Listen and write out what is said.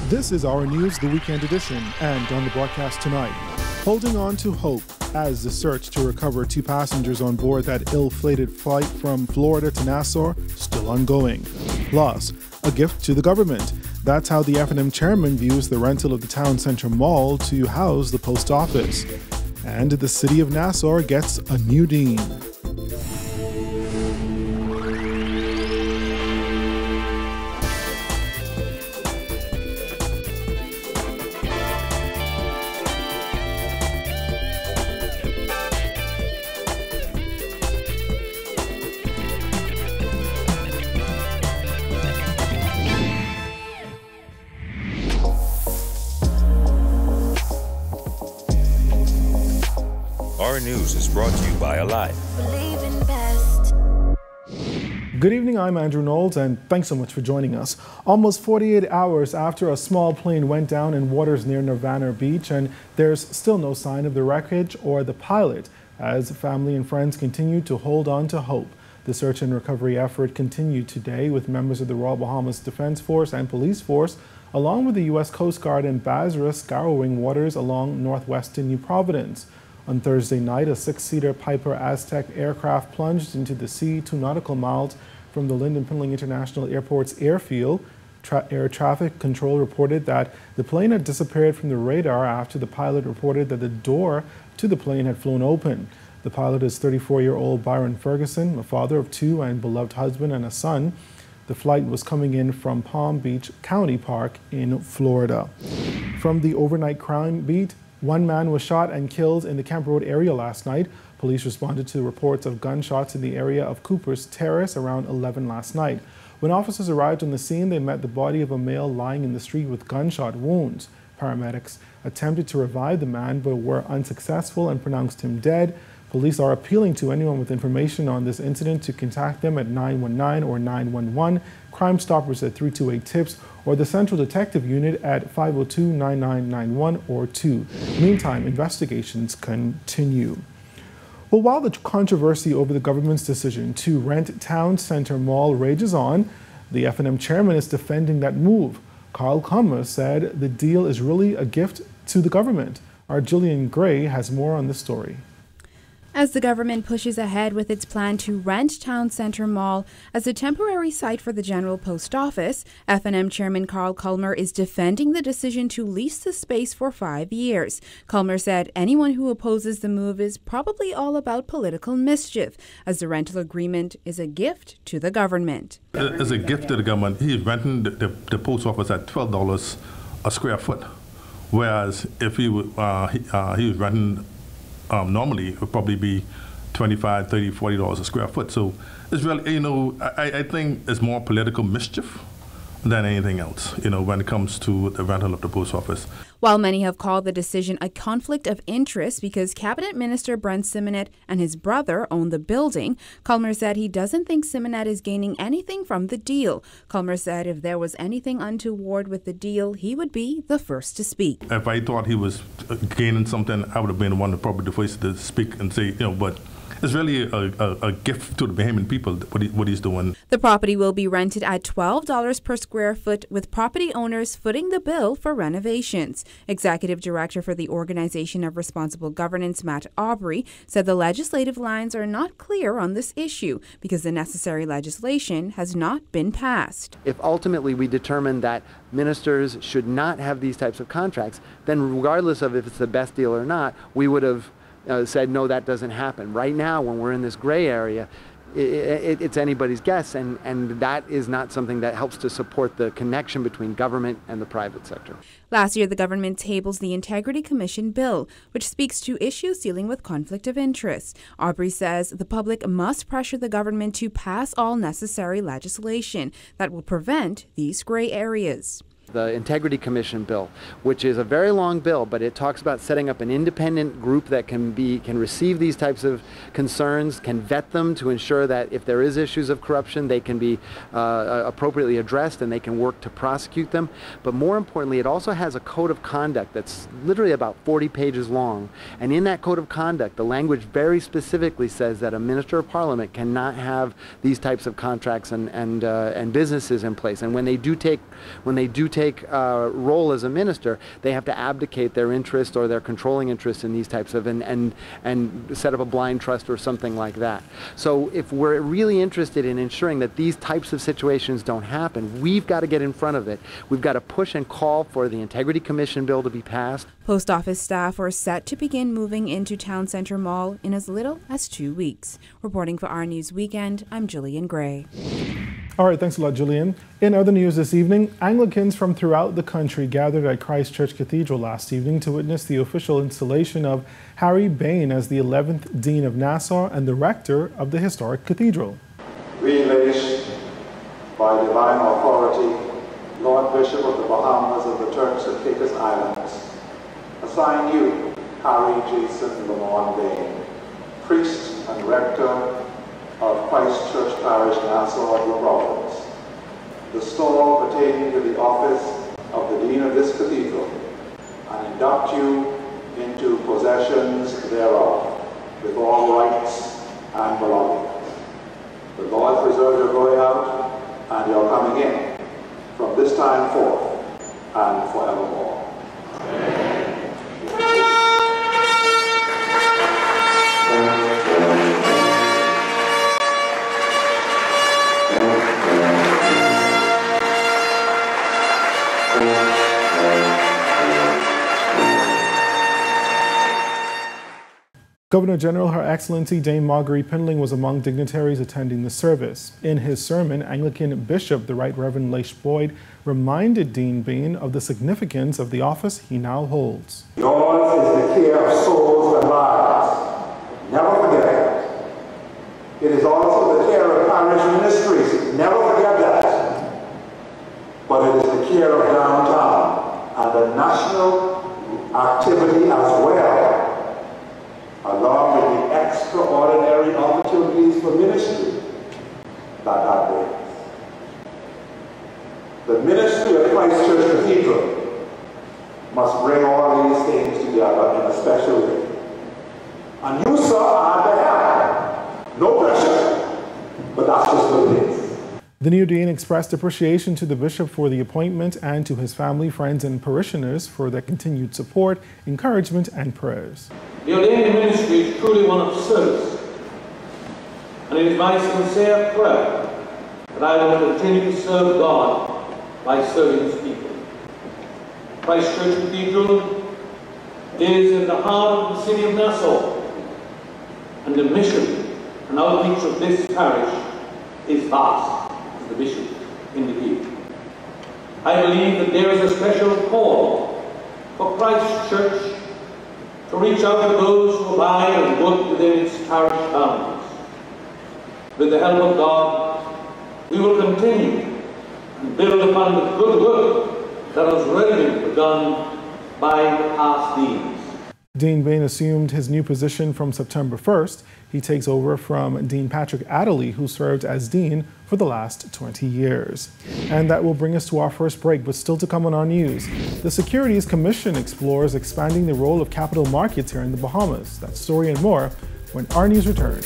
This is our news, the weekend edition, and on the broadcast tonight, holding on to hope as the search to recover 2 passengers on board that ill-fated flight from Florida to Nassau still ongoing. Plus, a gift to the government. That's how the F&M chairman views the rental of the town center mall to house the post office. And the city of Nassau gets a new dean. Our news is brought to you by Alive. Good evening, I'm Andrew Knowles, and thanks so much for joining us. Almost 48 hours after a small plane went down in waters near Nirvana Beach, and there's still no sign of the wreckage or the pilot, as family and friends continue to hold on to hope. The search and recovery effort continued today with members of the Royal Bahamas Defense Force and Police Force, along with the U.S. Coast Guard and BASRA scouring waters along northwestern New Providence. On Thursday night, a 6-seater Piper Aztec aircraft plunged into the sea 2 nautical miles from the Lynden Pindling International Airport's airfield. Air traffic control reported that the plane had disappeared from the radar after the pilot reported that the door to the plane had flown open. The pilot is 34-year-old Byron Ferguson, a father of 2 and beloved husband and a son. The flight was coming in from Palm Beach County Park in Florida. From the overnight crime beat, 1 man was shot and killed in the Camp Road area last night. Police responded to reports of gunshots in the area of Cooper's Terrace around 11 last night. When officers arrived on the scene, they met the body of a male lying in the street with gunshot wounds. Paramedics attempted to revive the man but were unsuccessful and pronounced him dead. Police are appealing to anyone with information on this incident to contact them at 919 or 911, Crime Stoppers at 328-TIPS, or the Central Detective Unit at 502-9991 or 2. Meantime, investigations continue. Well, while the controversy over the government's decision to rent Town Center Mall rages on, the F&M chairman is defending that move. Carl Culmer said the deal is really a gift to the government. Our Jillian Gray has more on this story. As the government pushes ahead with its plan to rent Town Center Mall as a temporary site for the General Post Office, F&M Chairman Carl Culmer is defending the decision to lease the space for 5 years. Culmer said anyone who opposes the move is probably all about political mischief, as the rental agreement is a gift to the government. It's a gift to the government. He's renting the post office at $12 a square foot, whereas if he was renting normally it would probably be $25, $30, $40 a square foot. So it's really, I think it's more political mischief than anything else, when it comes to the rental of the post office. While many have called the decision a conflict of interest because Cabinet Minister Brent Simonet and his brother own the building, Culmer said he doesn't think Simonet is gaining anything from the deal. Culmer said if there was anything untoward with the deal, he would be the first to speak. If I thought he was gaining something, I would have been the one probably the first to speak and say, but it's really a gift to the Bahamian people, what he's doing. The property will be rented at $12 per square foot, with property owners footing the bill for renovations. Executive Director for the Organization of Responsible Governance, Matt Aubrey, said the legislative lines are not clear on this issue because the necessary legislation has not been passed. If ultimately we determine that ministers should not have these types of contracts, then regardless of if it's the best deal or not, we would have said, no, that doesn't happen. Right now, when we're in this gray area, it's anybody's guess, and that is not something that helps to support the connection between government and the private sector. Last year, the government tables the Integrity Commission bill, which speaks to issues dealing with conflict of interest. Aubrey says the public must pressure the government to pass all necessary legislation that will prevent these gray areas. The Integrity Commission bill, which is a very long bill, but it talks about setting up an independent group that can receive these types of concerns, can vet them to ensure that if there is issues of corruption, they can be appropriately addressed and they can work to prosecute them. But more importantly, it also has a code of conduct that's literally about 40 pages long. And in that code of conduct, the language very specifically says that a Minister of Parliament cannot have these types of contracts and businesses in place. And when they do take take a role as a minister, they have to abdicate their interest or their controlling interest in these types of, and set up a blind trust or something like that. So if we're really interested in ensuring that these types of situations don't happen, we've got to get in front of it. We've got to push and call for the Integrity Commission bill to be passed. Post office staff are set to begin moving into Town Centre Mall in as little as 2 weeks. Reporting for Our News Weekend, I'm Jillian Gray. All right, thanks a lot, Jillian. In other news this evening, Anglicans from throughout the country gathered at Christ Church Cathedral last evening to witness the official installation of Harry Bain as the 11th Dean of Nassau and the rector of the historic cathedral. We late, by divine authority, Lord Bishop of the Bahamas and the Turks and Caicos Islands, assign you, Harry Jason Lamont Bain, priest and rector of Christ Church Parish, Nassau and the province, the stall pertaining to the office of the Dean of this cathedral, and induct you into possessions thereof, with all rights and belongings. The Lord preserve your going out and your coming in, from this time forth and forevermore. Amen. Governor General Her Excellency Dame Marguerite Pindling was among dignitaries attending the service. In his sermon, Anglican Bishop the Right Reverend Leish Boyd reminded Dean Bain of the significance of the office he now holds. Yours is the care of souls and lives. Never forget that. It is also the care of parish ministries. Never forget that. But it is the care of downtown and the national activity as well, along with the extraordinary opportunities for ministry that brings. The ministry of Christ Church Cathedral must bring all these things together in a special way. And you, sir, are the help. No pressure, but that's just what it is. The new dean expressed appreciation to the bishop for the appointment and to his family, friends, and parishioners for their continued support, encouragement, and prayers. The ordained ministry is truly one of service, and it is my sincere prayer that I will continue to serve God by serving His people. Christ Church Cathedral is in the heart of the city of Nassau, and the mission and outreach of this parish is vast, as the bishop indicated. I believe that there is a special call for Christ Church to reach out to those who abide and work within its parish boundaries. With the help of God, we will continue and build upon the good work that has already been begun by the past deans. Dean Bain assumed his new position from September 1st. He takes over from Dean Patrick Adderley, who served as dean for the last 20 years. And that will bring us to our first break, but still to come on our news. The Securities Commission explores expanding the role of capital markets here in the Bahamas. That story and more when Our News returns.